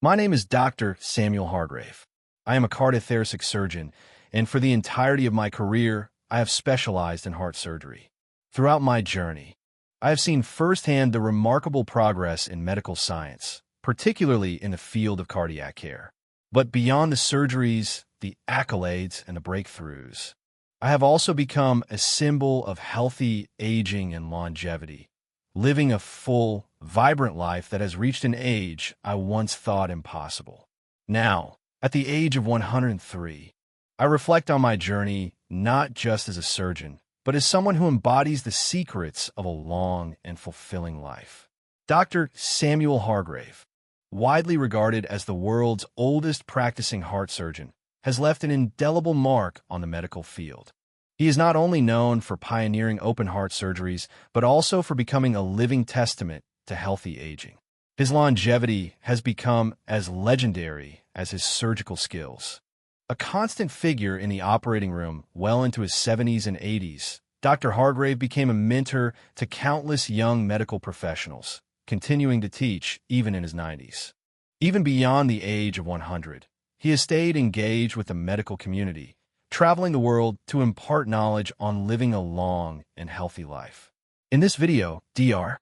My name is Dr. Samuel Hargrave. I am a cardiothoracic surgeon, and for the entirety of my career, I have specialized in heart surgery. Throughout my journey, I have seen firsthand the remarkable progress in medical science, particularly in the field of cardiac care. But beyond the surgeries, the accolades, and the breakthroughs, I have also become a symbol of healthy aging and longevity, living a full, vibrant life that has reached an age I once thought impossible. Now, at the age of 103, I reflect on my journey not just as a surgeon, but as someone who embodies the secrets of a long and fulfilling life. Dr. Samuel Hargrave, widely regarded as the world's oldest practicing heart surgeon, has left an indelible mark on the medical field. He is not only known for pioneering open-heart surgeries, but also for becoming a living testament to healthy aging. His longevity has become as legendary as his surgical skills. A constant figure in the operating room well into his 70s and 80s, Dr. Hargrave became a mentor to countless young medical professionals, continuing to teach even in his 90s. Even beyond the age of 100, he has stayed engaged with the medical community, traveling the world to impart knowledge on living a long and healthy life. In this video, Dr.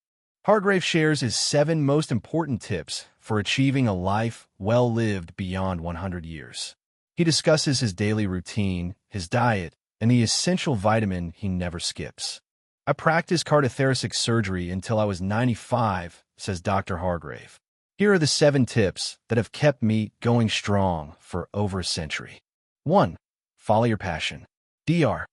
Hargrave shares his 7 most important tips for achieving a life well lived beyond 100 years. He discusses his daily routine, his diet, and the essential vitamin he never skips. I practiced cardiothoracic surgery until I was 95, says Dr. Hargrave. Here are the 7 tips that have kept me going strong for over a century. 1. Follow your passion. Dr.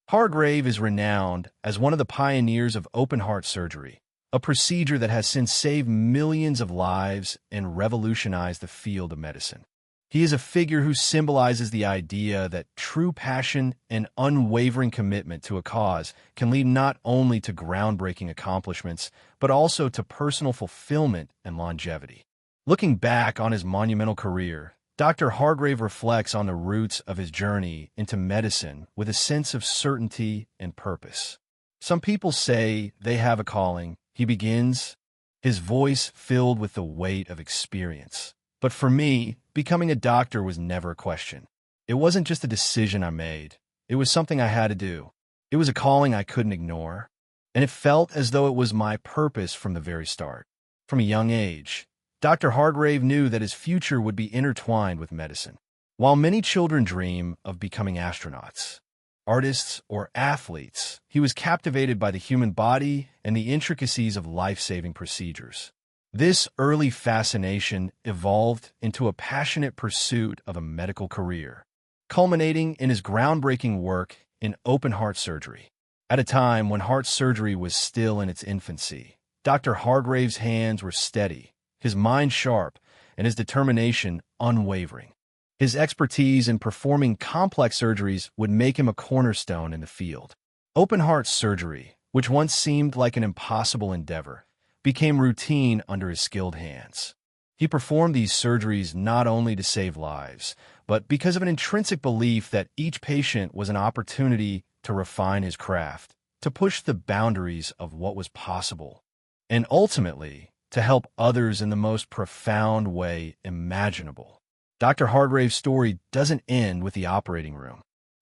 Hargrave is renowned as one of the pioneers of open-heart surgery, a procedure that has since saved millions of lives and revolutionized the field of medicine. He is a figure who symbolizes the idea that true passion and unwavering commitment to a cause can lead not only to groundbreaking accomplishments, but also to personal fulfillment and longevity. Looking back on his monumental career, Dr. Hargrave reflects on the roots of his journey into medicine with a sense of certainty and purpose. Some people say they have a calling. He begins, his voice filled with the weight of experience. But for me, becoming a doctor was never a question. It wasn't just a decision I made. It was something I had to do. It was a calling I couldn't ignore. And it felt as though it was my purpose from the very start. From a young age, Dr. Hargrave knew that his future would be intertwined with medicine. While many children dream of becoming astronauts, artists, or athletes, he was captivated by the human body and the intricacies of life-saving procedures. This early fascination evolved into a passionate pursuit of a medical career, culminating in his groundbreaking work in open-heart surgery. At a time when heart surgery was still in its infancy, Dr. Hargrave's hands were steady, his mind sharp, and his determination unwavering. His expertise in performing complex surgeries would make him a cornerstone in the field. Open-heart surgery, which once seemed like an impossible endeavor, became routine under his skilled hands. He performed these surgeries not only to save lives, but because of an intrinsic belief that each patient was an opportunity to refine his craft, to push the boundaries of what was possible, and ultimately, to help others in the most profound way imaginable. Dr. Hargrave's story doesn't end with the operating room.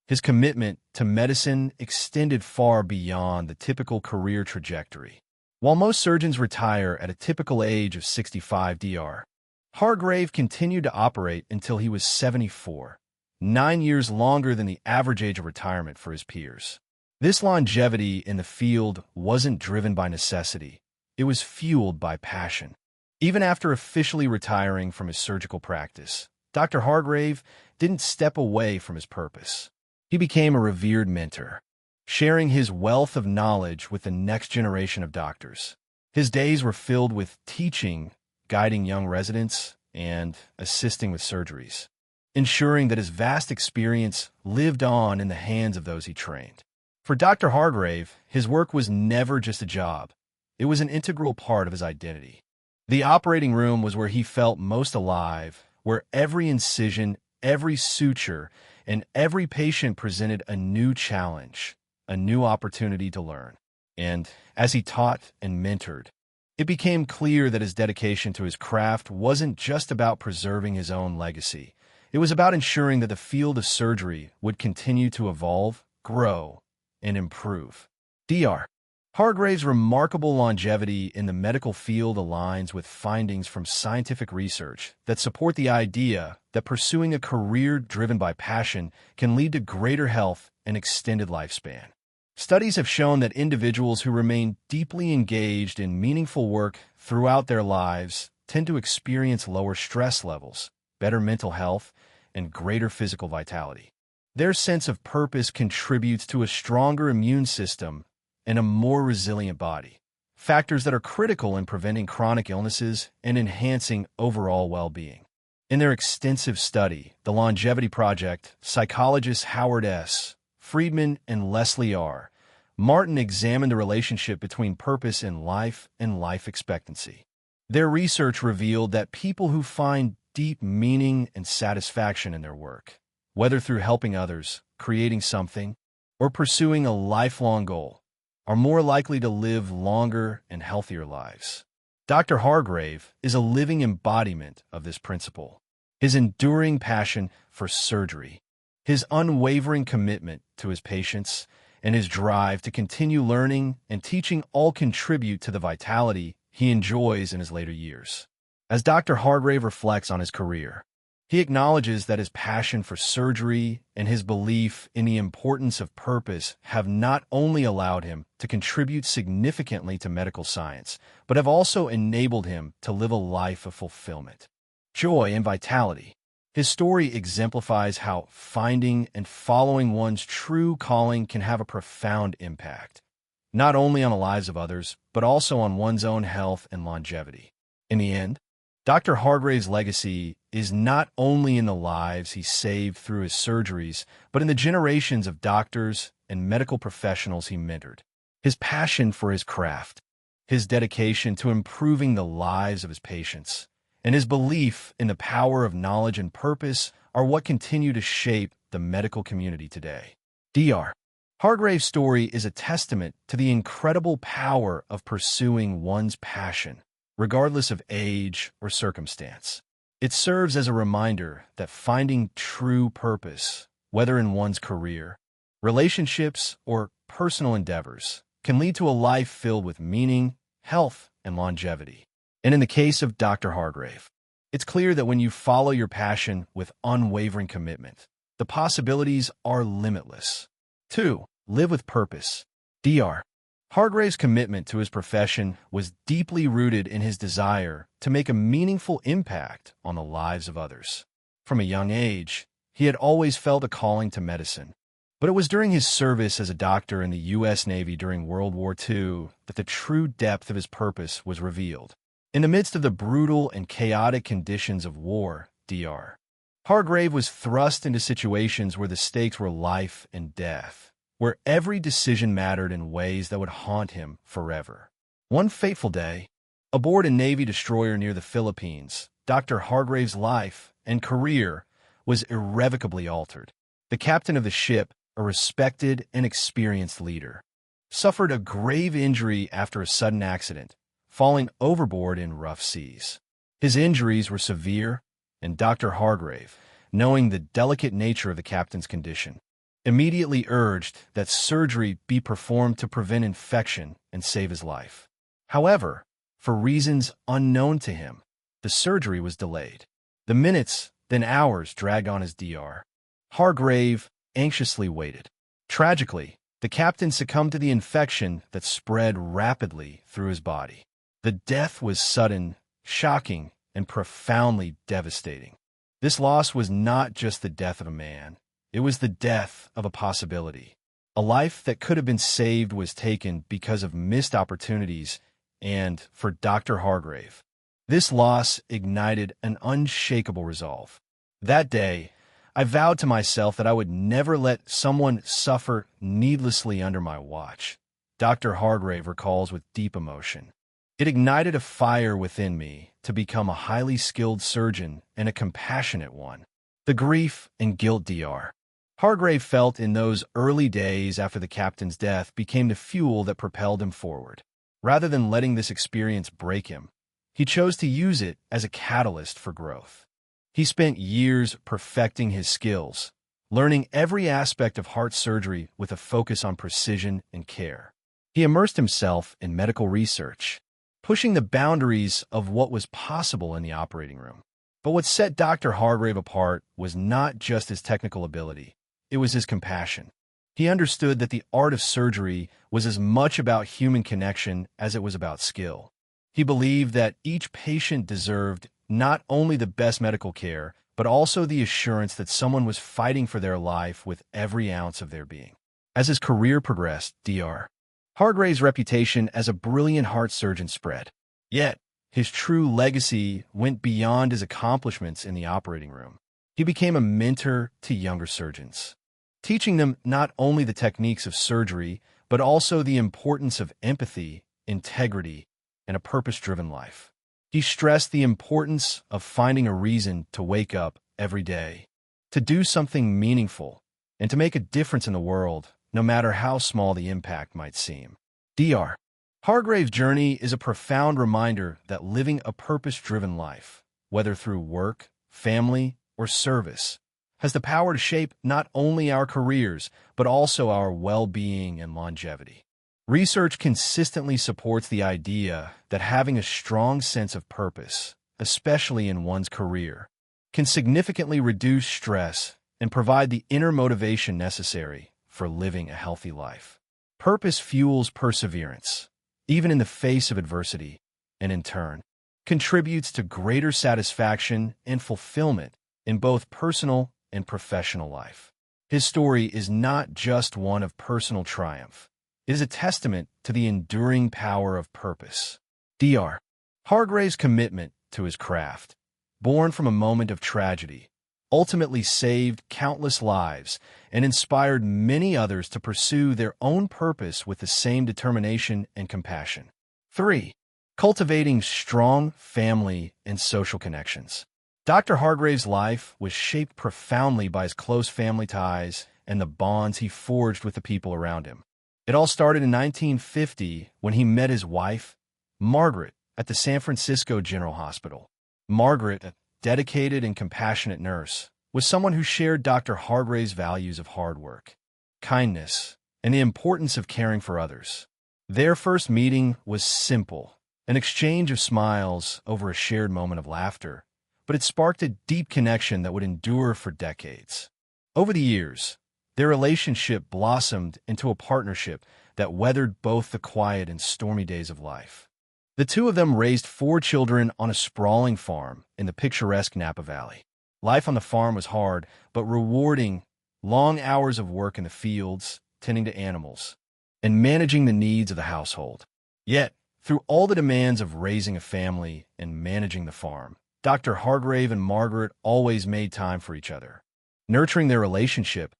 His commitment to medicine extended far beyond the typical career trajectory. While most surgeons retire at a typical age of 65, Dr. Hargrave continued to operate until he was 74, 9 years longer than the average age of retirement for his peers. This longevity in the field wasn't driven by necessity. It was fueled by passion. Even after officially retiring from his surgical practice, Dr. Hargrave didn't step away from his purpose. He became a revered mentor, sharing his wealth of knowledge with the next generation of doctors. His days were filled with teaching, guiding young residents, and assisting with surgeries, ensuring that his vast experience lived on in the hands of those he trained. For Dr. Hargrave, his work was never just a job. It was an integral part of his identity. The operating room was where he felt most alive, where every incision, every suture, and every patient presented a new challenge, a new opportunity to learn. And as he taught and mentored, It became clear that his dedication to his craft wasn't just about preserving his own legacy. It was about ensuring that the field of surgery would continue to evolve, grow, and improve. Dr. Hargrave's remarkable longevity in the medical field aligns with findings from scientific research that support the idea that pursuing a career driven by passion can lead to greater health and extended lifespan. Studies have shown that individuals who remain deeply engaged in meaningful work throughout their lives tend to experience lower stress levels, better mental health, and greater physical vitality. Their sense of purpose contributes to a stronger immune system and a more resilient body, factors that are critical in preventing chronic illnesses and enhancing overall well-being. In their extensive study, the Longevity Project, psychologists Howard S. Friedman and Leslie R. Martin examined the relationship between purpose in life and life expectancy. Their research revealed that people who find deep meaning and satisfaction in their work, whether through helping others, creating something, or pursuing a lifelong goal, are more likely to live longer and healthier lives. Dr. Hargrave is a living embodiment of this principle. His enduring passion for surgery, his unwavering commitment to his patients, and his drive to continue learning and teaching all contribute to the vitality he enjoys in his later years. As Dr. Hargrave reflects on his career, he acknowledges that his passion for surgery and his belief in the importance of purpose have not only allowed him to contribute significantly to medical science, but have also enabled him to live a life of fulfillment, joy, and vitality. His story exemplifies how finding and following one's true calling can have a profound impact, not only on the lives of others, but also on one's own health and longevity. In the end, Dr. Hargrave's legacy is not only in the lives he saved through his surgeries, but in the generations of doctors and medical professionals he mentored. His passion for his craft, his dedication to improving the lives of his patients, and his belief in the power of knowledge and purpose are what continue to shape the medical community today. Dr. Hargrave's story is a testament to the incredible power of pursuing one's passion, regardless of age or circumstance. It serves as a reminder that finding true purpose, whether in one's career, relationships, or personal endeavors, can lead to a life filled with meaning, health, and longevity. And in the case of Dr. Hargrave, it's clear that when you follow your passion with unwavering commitment, the possibilities are limitless. 2. Live with purpose. Dr. Hargrave's commitment to his profession was deeply rooted in his desire to make a meaningful impact on the lives of others. From a young age, he had always felt a calling to medicine, but it was during his service as a doctor in the U.S. Navy during World War II that the true depth of his purpose was revealed. In the midst of the brutal and chaotic conditions of war, Dr. Hargrave was thrust into situations where the stakes were life and death, where every decision mattered in ways that would haunt him forever. One fateful day, aboard a Navy destroyer near the Philippines, Dr. Hargrave's life and career was irrevocably altered. The captain of the ship, a respected and experienced leader, suffered a grave injury after a sudden accident, falling overboard in rough seas. His injuries were severe, and Dr. Hargrave, knowing the delicate nature of the captain's condition, immediately urged that surgery be performed to prevent infection and save his life. However, for reasons unknown to him, the surgery was delayed. The minutes, then hours, dragged on as Dr. Hargrave anxiously waited. Tragically, the captain succumbed to the infection that spread rapidly through his body. The death was sudden, shocking, and profoundly devastating. This loss was not just the death of a man. It was the death of a possibility. A life that could have been saved was taken because of missed opportunities, and for Dr. Hargrave, this loss ignited an unshakable resolve. That day, I vowed to myself that I would never let someone suffer needlessly under my watch, Dr. Hargrave recalls with deep emotion. It ignited a fire within me to become a highly skilled surgeon and a compassionate one. The grief and guilt Dr. Hargrave felt in those early days after the captain's death became the fuel that propelled him forward. Rather than letting this experience break him, he chose to use it as a catalyst for growth. He spent years perfecting his skills, learning every aspect of heart surgery with a focus on precision and care. He immersed himself in medical research, pushing the boundaries of what was possible in the operating room. But what set Dr. Hargrave apart was not just his technical ability, it was his compassion. He understood that the art of surgery was as much about human connection as it was about skill. He believed that each patient deserved not only the best medical care, but also the assurance that someone was fighting for their life with every ounce of their being. As his career progressed, Dr. Hargrave's reputation as a brilliant heart surgeon spread. Yet, his true legacy went beyond his accomplishments in the operating room. He became a mentor to younger surgeons, teaching them not only the techniques of surgery, but also the importance of empathy, integrity, and a purpose-driven life. He stressed the importance of finding a reason to wake up every day, to do something meaningful, and to make a difference in the world, no matter how small the impact might seem. Dr. Hargrave's journey is a profound reminder that living a purpose-driven life, whether through work, family, or service, has the power to shape not only our careers, but also our well-being and longevity. Research consistently supports the idea that having a strong sense of purpose, especially in one's career, can significantly reduce stress and provide the inner motivation necessary for living a healthy life. Purpose fuels perseverance, even in the face of adversity, and in turn, contributes to greater satisfaction and fulfillment in both personal and professional life. His story is not just one of personal triumph. It is a testament to the enduring power of purpose. Dr. Hargrave's commitment to his craft, born from a moment of tragedy, ultimately saved countless lives and inspired many others to pursue their own purpose with the same determination and compassion. 3. Cultivating strong family and social connections. Dr. Hargrave's life was shaped profoundly by his close family ties and the bonds he forged with the people around him. It all started in 1950 when he met his wife, Margaret, at the San Francisco General Hospital. Margaret, a dedicated and compassionate nurse, was someone who shared Dr. Hargrave's values of hard work, kindness, and the importance of caring for others. Their first meeting was simple, an exchange of smiles over a shared moment of laughter, but it sparked a deep connection that would endure for decades. Over the years, their relationship blossomed into a partnership that weathered both the quiet and stormy days of life. The two of them raised 4 children on a sprawling farm in the picturesque Napa Valley. Life on the farm was hard, but rewarding. Long hours of work in the fields, tending to animals, and managing the needs of the household. Yet, through all the demands of raising a family and managing the farm, Dr. Hargrave and Margaret always made time for each other, nurturing their relationship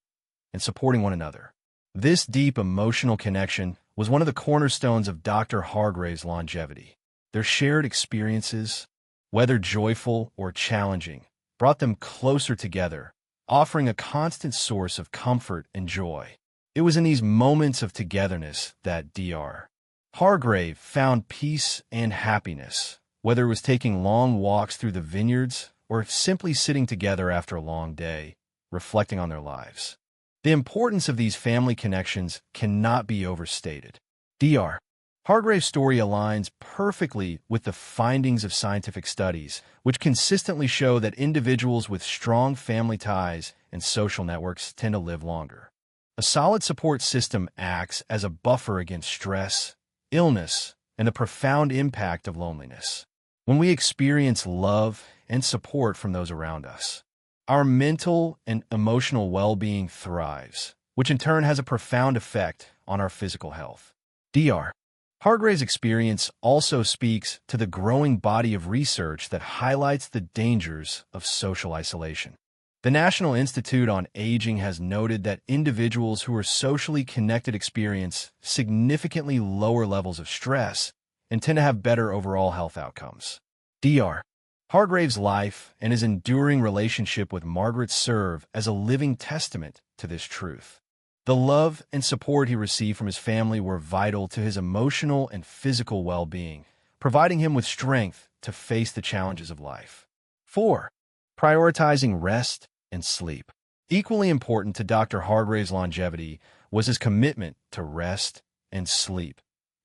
and supporting one another. This deep emotional connection was one of the cornerstones of Dr. Hargrave's longevity. Their shared experiences, whether joyful or challenging, brought them closer together, offering a constant source of comfort and joy. It was in these moments of togetherness that Dr. Hargrave found peace and happiness, whether it was taking long walks through the vineyards or simply sitting together after a long day, reflecting on their lives. The importance of these family connections cannot be overstated. Dr. Hargrave's story aligns perfectly with the findings of scientific studies, which consistently show that individuals with strong family ties and social networks tend to live longer. A solid support system acts as a buffer against stress, illness, and the profound impact of loneliness. When we experience love and support from those around us, our mental and emotional well-being thrives, which in turn has a profound effect on our physical health. Dr. Hargrave's experience also speaks to the growing body of research that highlights the dangers of social isolation. The National Institute on Aging has noted that individuals who are socially connected experience significantly lower levels of stress and tend to have better overall health outcomes. Dr. Hargrave's life and his enduring relationship with Margaret serve as a living testament to this truth. The love and support he received from his family were vital to his emotional and physical well-being, providing him with strength to face the challenges of life. 4. Prioritizing rest and sleep. Equally important to Dr. Hargrave's longevity was his commitment to rest and sleep,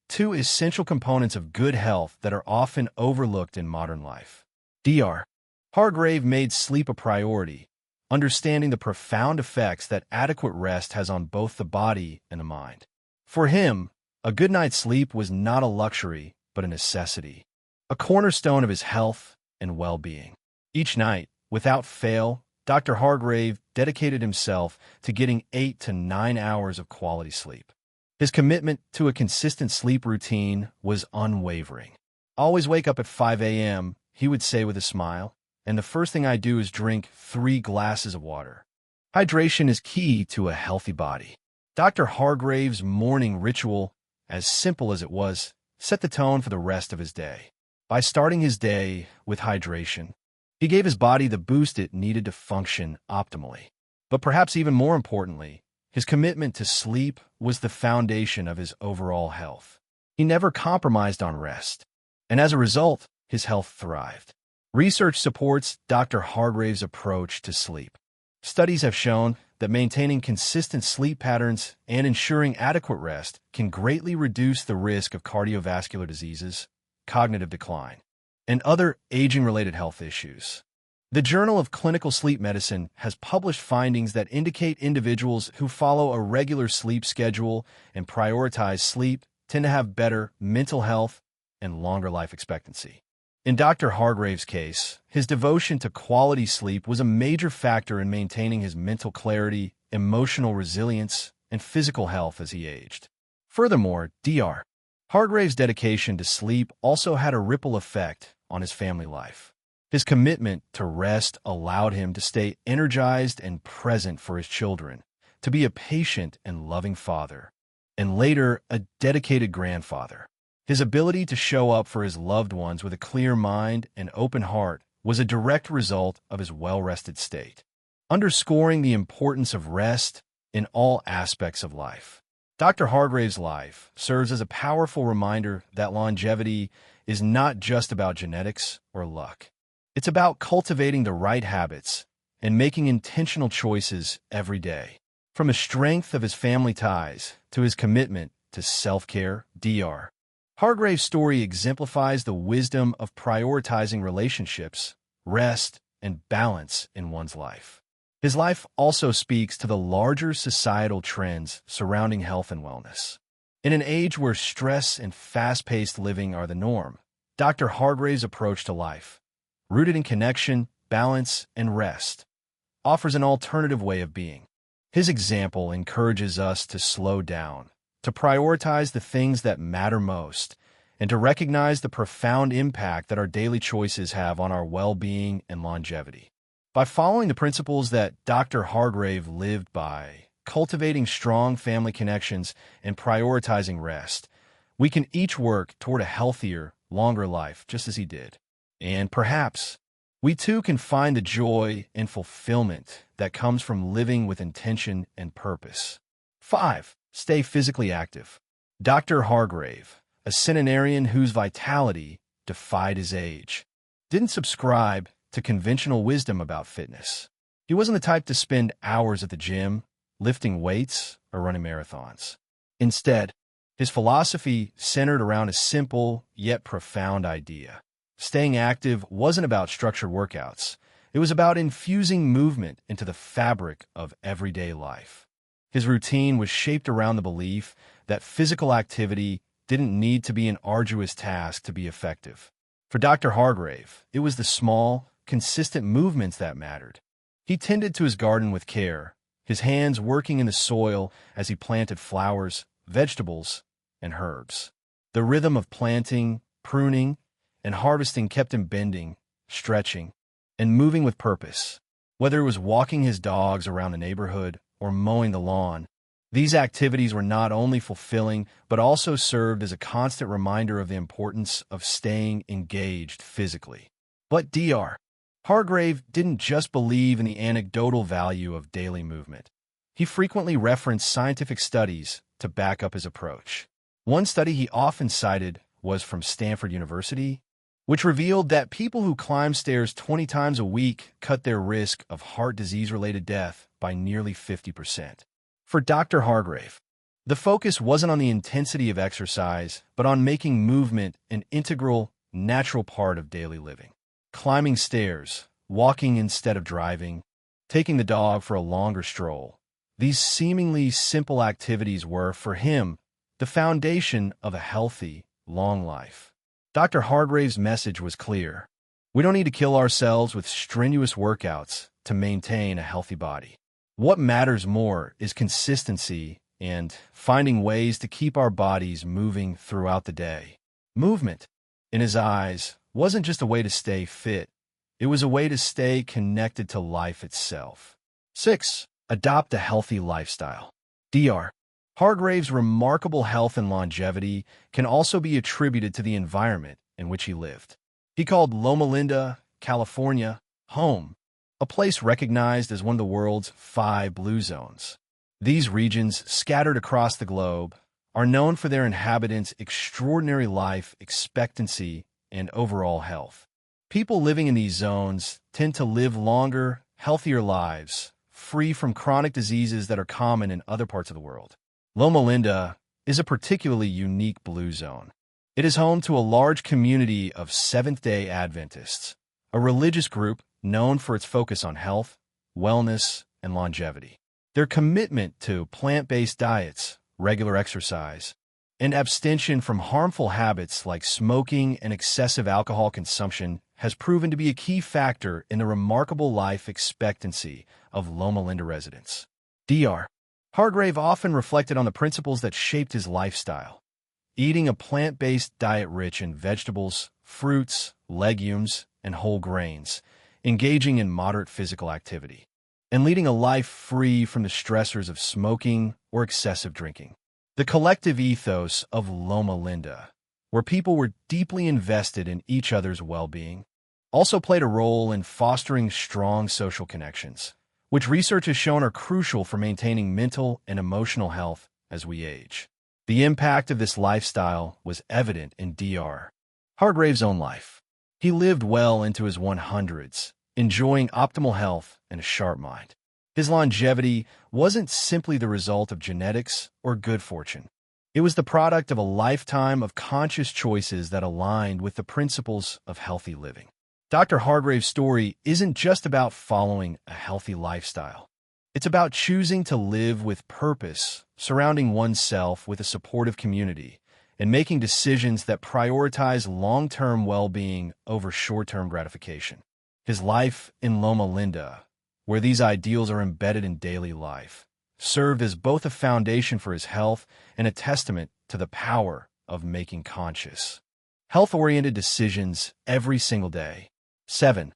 two essential components of good health that are often overlooked in modern life. Dr. Hargrave made sleep a priority, understanding the profound effects that adequate rest has on both the body and the mind. For him, a good night's sleep was not a luxury, but a necessity, a cornerstone of his health and well-being. Each night, without fail, Dr. Hargrave dedicated himself to getting 8 to 9 hours of quality sleep. His commitment to a consistent sleep routine was unwavering. "Always wake up at 5 a.m., he would say with a smile, "and the first thing I do is drink 3 glasses of water." Hydration is key to a healthy body. Dr. Hargrave's morning ritual, as simple as it was, set the tone for the rest of his day. By starting his day with hydration, he gave his body the boost it needed to function optimally. But perhaps even more importantly, his commitment to sleep was the foundation of his overall health. He never compromised on rest, and as a result, his health thrived. Research supports Dr. Hargrave's approach to sleep. Studies have shown that maintaining consistent sleep patterns and ensuring adequate rest can greatly reduce the risk of cardiovascular diseases, cognitive decline, and other aging-related health issues. The Journal of Clinical Sleep Medicine has published findings that indicate individuals who follow a regular sleep schedule and prioritize sleep tend to have better mental health and longer life expectancy. In Dr. Hargrave's case, his devotion to quality sleep was a major factor in maintaining his mental clarity, emotional resilience, and physical health as he aged. Furthermore, Dr. Hargrave's dedication to sleep also had a ripple effect on his family life. His commitment to rest allowed him to stay energized and present for his children, to be a patient and loving father, and later a dedicated grandfather. His ability to show up for his loved ones with a clear mind and open heart was a direct result of his well-rested state, underscoring the importance of rest in all aspects of life. Dr. Hargrave's life serves as a powerful reminder that longevity is not just about genetics or luck. It's about cultivating the right habits and making intentional choices every day. From the strength of his family ties to his commitment to self-care, Dr. Hargrave's story exemplifies the wisdom of prioritizing relationships, rest, and balance in one's life. His life also speaks to the larger societal trends surrounding health and wellness. In an age where stress and fast-paced living are the norm, Dr. Hargrave's approach to life, rooted in connection, balance, and rest, offers an alternative way of being. His example encourages us to slow down, to prioritize the things that matter most, and to recognize the profound impact that our daily choices have on our well-being and longevity. By following the principles that Dr. Hargrave lived by, cultivating strong family connections and prioritizing rest, we can each work toward a healthier, longer life, just as he did. And perhaps we too can find the joy and fulfillment that comes from living with intention and purpose. 5. Stay physically active. Dr. Hargrave, a centenarian whose vitality defied his age, didn't subscribe to conventional wisdom about fitness. He wasn't the type to spend hours at the gym, lifting weights, or running marathons. Instead, his philosophy centered around a simple yet profound idea. Staying active wasn't about structured workouts. It was about infusing movement into the fabric of everyday life. His routine was shaped around the belief that physical activity didn't need to be an arduous task to be effective. For Dr. Hargrave, it was the small, consistent movements that mattered. He tended to his garden with care, his hands working in the soil as he planted flowers, vegetables, and herbs. The rhythm of planting, pruning, and harvesting kept him bending, stretching, and moving with purpose. Whether it was walking his dogs around the neighborhood or mowing the lawn, these activities were not only fulfilling, but also served as a constant reminder of the importance of staying engaged physically. But Dr. Hargrave didn't just believe in the anecdotal value of daily movement. He frequently referenced scientific studies to back up his approach. One study he often cited was from Stanford University, which revealed that people who climb stairs 20 times a week cut their risk of heart disease-related death by nearly 50%. For Dr. Hargrave, the focus wasn't on the intensity of exercise, but on making movement an integral, natural part of daily living. Climbing stairs, walking instead of driving, taking the dog for a longer stroll. These seemingly simple activities were, for him, the foundation of a healthy, long life. Dr. Hargrave's message was clear. We don't need to kill ourselves with strenuous workouts to maintain a healthy body. What matters more is consistency and finding ways to keep our bodies moving throughout the day. Movement, in his eyes, wasn't just a way to stay fit. It was a way to stay connected to life itself. 6. Adopt a healthy lifestyle. Dr. Hargrave's remarkable health and longevity can also be attributed to the environment in which he lived. He called Loma Linda, California, home, a place recognized as one of the world's 5 blue zones. These regions, scattered across the globe, are known for their inhabitants' extraordinary life expectancy and overall health. People living in these zones tend to live longer, healthier lives, free from chronic diseases that are common in other parts of the world. Loma Linda is a particularly unique blue zone. It is home to a large community of Seventh-day Adventists, a religious group known for its focus on health, wellness, and longevity. Their commitment to plant-based diets, regular exercise, and abstention from harmful habits like smoking and excessive alcohol consumption has proven to be a key factor in the remarkable life expectancy of Loma Linda residents. Dr. Hargrave often reflected on the principles that shaped his lifestyle. Eating a plant-based diet rich in vegetables, fruits, legumes, and whole grains, engaging in moderate physical activity, and leading a life free from the stressors of smoking or excessive drinking. The collective ethos of Loma Linda, where people were deeply invested in each other's well-being, also played a role in fostering strong social connections, which research has shown are crucial for maintaining mental and emotional health as we age. The impact of this lifestyle was evident in Dr. Hargrave's own life. He lived well into his 100s, enjoying optimal health and a sharp mind. His longevity wasn't simply the result of genetics or good fortune. It was the product of a lifetime of conscious choices that aligned with the principles of healthy living. Dr. Hargrave's story isn't just about following a healthy lifestyle. It's about choosing to live with purpose, surrounding oneself with a supportive community, and making decisions that prioritize long-term well-being over short-term gratification. His life in Loma Linda, where these ideals are embedded in daily life, served as both a foundation for his health and a testament to the power of making conscious, health-oriented decisions every single day. 7.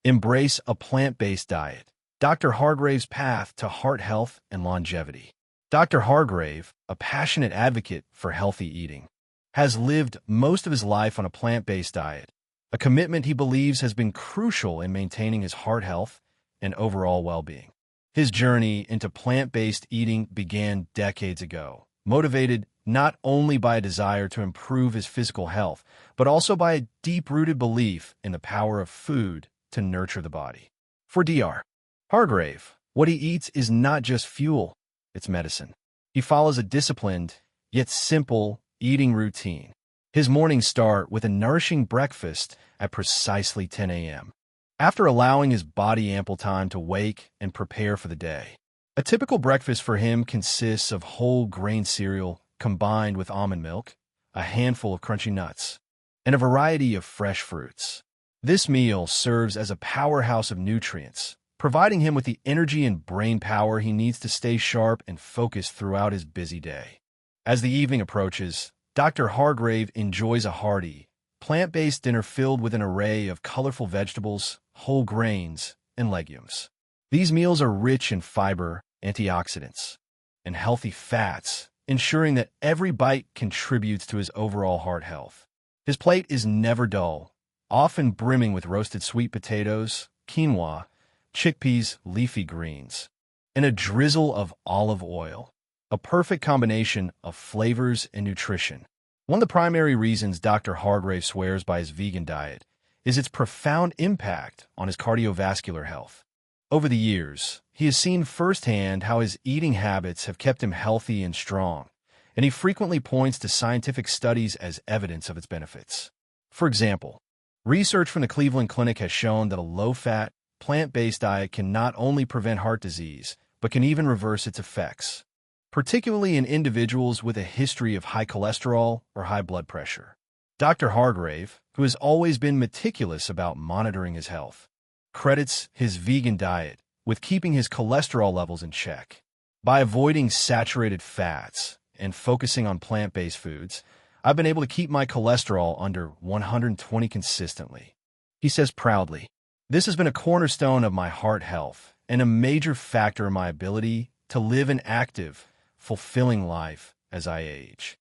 Embrace a plant-based diet. Dr. Hargrave's path to heart health and longevity. Dr. Hargrave, a passionate advocate for healthy eating, has lived most of his life on a plant-based diet, a commitment he believes has been crucial in maintaining his heart health and overall well-being. His journey into plant-based eating began decades ago, motivated not only by a desire to improve his physical health, but also by a deep-rooted belief in the power of food to nurture the body. For Dr. Hargrave, what he eats is not just fuel, it's medicine. He follows a disciplined, yet simple, eating routine. His mornings start with a nourishing breakfast at precisely 10 a.m., after allowing his body ample time to wake and prepare for the day. A typical breakfast for him consists of whole grain cereal combined with almond milk, a handful of crunchy nuts, and a variety of fresh fruits. This meal serves as a powerhouse of nutrients, providing him with the energy and brain power he needs to stay sharp and focused throughout his busy day. As the evening approaches, Dr. Hargrave enjoys a hearty, plant-based dinner filled with an array of colorful vegetables, whole grains, and legumes. These meals are rich in fiber, antioxidants, and healthy fats, ensuring that every bite contributes to his overall heart health. His plate is never dull, often brimming with roasted sweet potatoes, quinoa, chickpeas, leafy greens, and a drizzle of olive oil. A perfect combination of flavors and nutrition. One of the primary reasons Dr. Hargrave swears by his vegan diet is its profound impact on his cardiovascular health. Over the years, he has seen firsthand how his eating habits have kept him healthy and strong, and he frequently points to scientific studies as evidence of its benefits. For example, research from the Cleveland Clinic has shown that a low-fat, plant-based diet can not only prevent heart disease, but can even reverse its effects, particularly in individuals with a history of high cholesterol or high blood pressure. Dr. Hargrave, who has always been meticulous about monitoring his health, credits his vegan diet with keeping his cholesterol levels in check. By avoiding saturated fats and focusing on plant-based foods, I've been able to keep my cholesterol under 120 consistently. He says proudly, "This has been a cornerstone of my heart health and a major factor in my ability to live an active, fulfilling life as I age."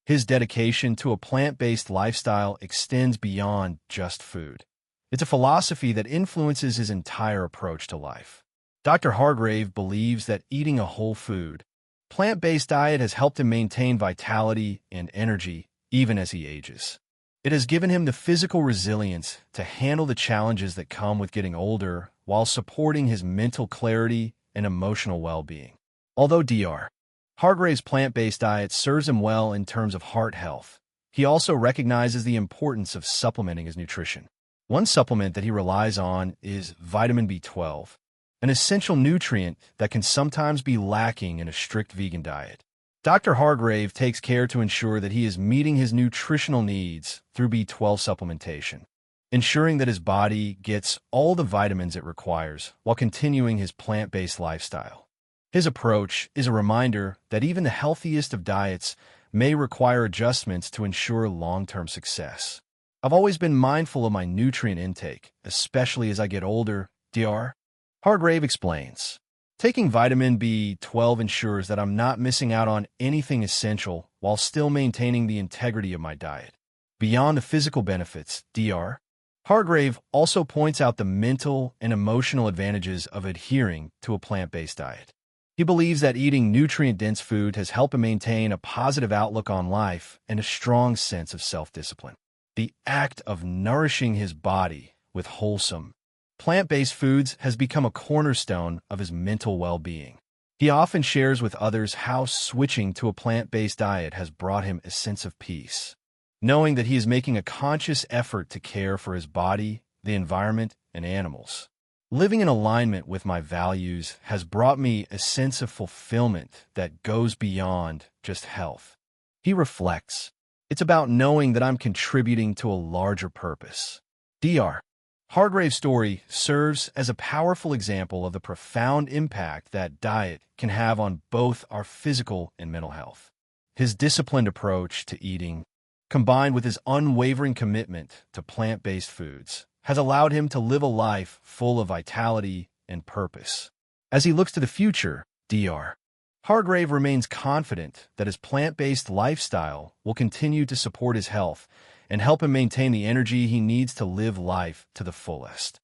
His dedication to a plant-based lifestyle extends beyond just food. It's a philosophy that influences his entire approach to life. Dr. Hargrave believes that eating a whole food, plant-based diet has helped him maintain vitality and energy even as he ages. It has given him the physical resilience to handle the challenges that come with getting older while supporting his mental clarity and emotional well-being. Although Dr. Hargrave's plant-based diet serves him well in terms of heart health, he also recognizes the importance of supplementing his nutrition. One supplement that he relies on is vitamin B12, an essential nutrient that can sometimes be lacking in a strict vegan diet. Dr. Hargrave takes care to ensure that he is meeting his nutritional needs through B12 supplementation, ensuring that his body gets all the vitamins it requires while continuing his plant-based lifestyle. His approach is a reminder that even the healthiest of diets may require adjustments to ensure long-term success. I've always been mindful of my nutrient intake, especially as I get older, Dr. Hargrave explains. Taking vitamin B12 ensures that I'm not missing out on anything essential while still maintaining the integrity of my diet. Beyond the physical benefits, Dr. Hargrave also points out the mental and emotional advantages of adhering to a plant-based diet. He believes that eating nutrient-dense food has helped him maintain a positive outlook on life and a strong sense of self-discipline. The act of nourishing his body with wholesome, plant-based foods has become a cornerstone of his mental well-being. He often shares with others how switching to a plant-based diet has brought him a sense of peace, knowing that he is making a conscious effort to care for his body, the environment, and animals. Living in alignment with my values has brought me a sense of fulfillment that goes beyond just health. He reflects, "It's about knowing that I'm contributing to a larger purpose." Dr. Hargrave's story serves as a powerful example of the profound impact that diet can have on both our physical and mental health. His disciplined approach to eating, combined with his unwavering commitment to plant-based foods, has allowed him to live a life full of vitality and purpose. As he looks to the future, Dr. Hargrave remains confident that his plant-based lifestyle will continue to support his health and help him maintain the energy he needs to live life to the fullest.